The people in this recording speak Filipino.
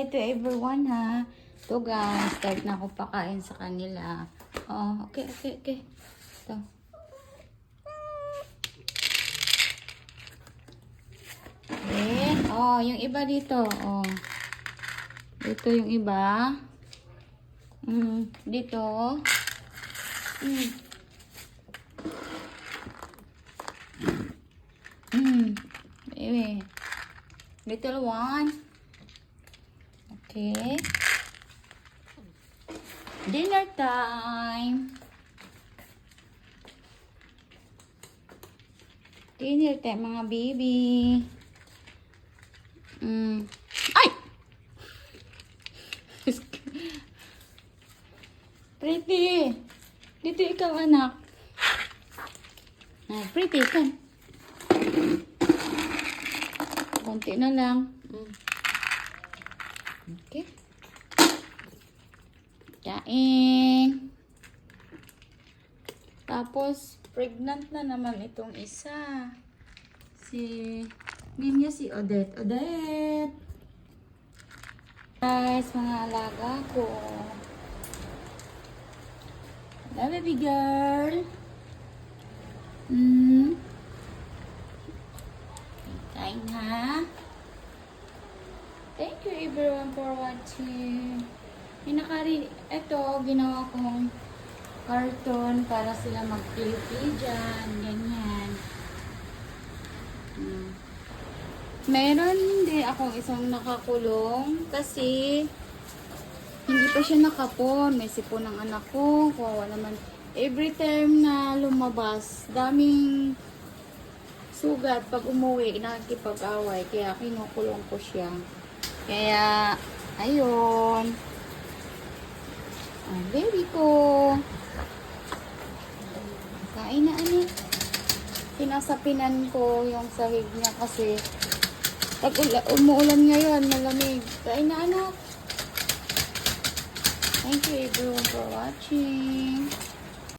to everyone ha. So guys, start na ako pakain sa kanila. Oh, okay. Ito. Okay. Oh, yung iba dito. Oh. Dito yung iba. Dito. Baby. Little one. Okay. Dinner time. Dinner time, mga baby. Ay! Pretty. Dito ikaw, anak. Ay, pretty ka. Konti na lang. Okay. Kain. Tapos, pregnant na naman itong isa. Name niya si Odette. Odette! Guys, mga alaga ko. Hello, baby girl. Kain ha. Thank you everyone for watching. Ito, ginawa kong carton para sila mag-play dyan. Ganyan. Meron hindi akong isang nakakulong kasi hindi pa siya nakapon. May sipon ng anak ko. Kawawa naman. Every time na lumabas, daming sugat. Pag umuwi, nakikipag-away. Kaya kinukulong ko siya. Kaya, ayun. Ang baby ko. Kain na ano. Pinasapinan ko yung sahig niya kasi pag umuulan ngayon, malamig. Kain na anak. Thank you everyone for watching.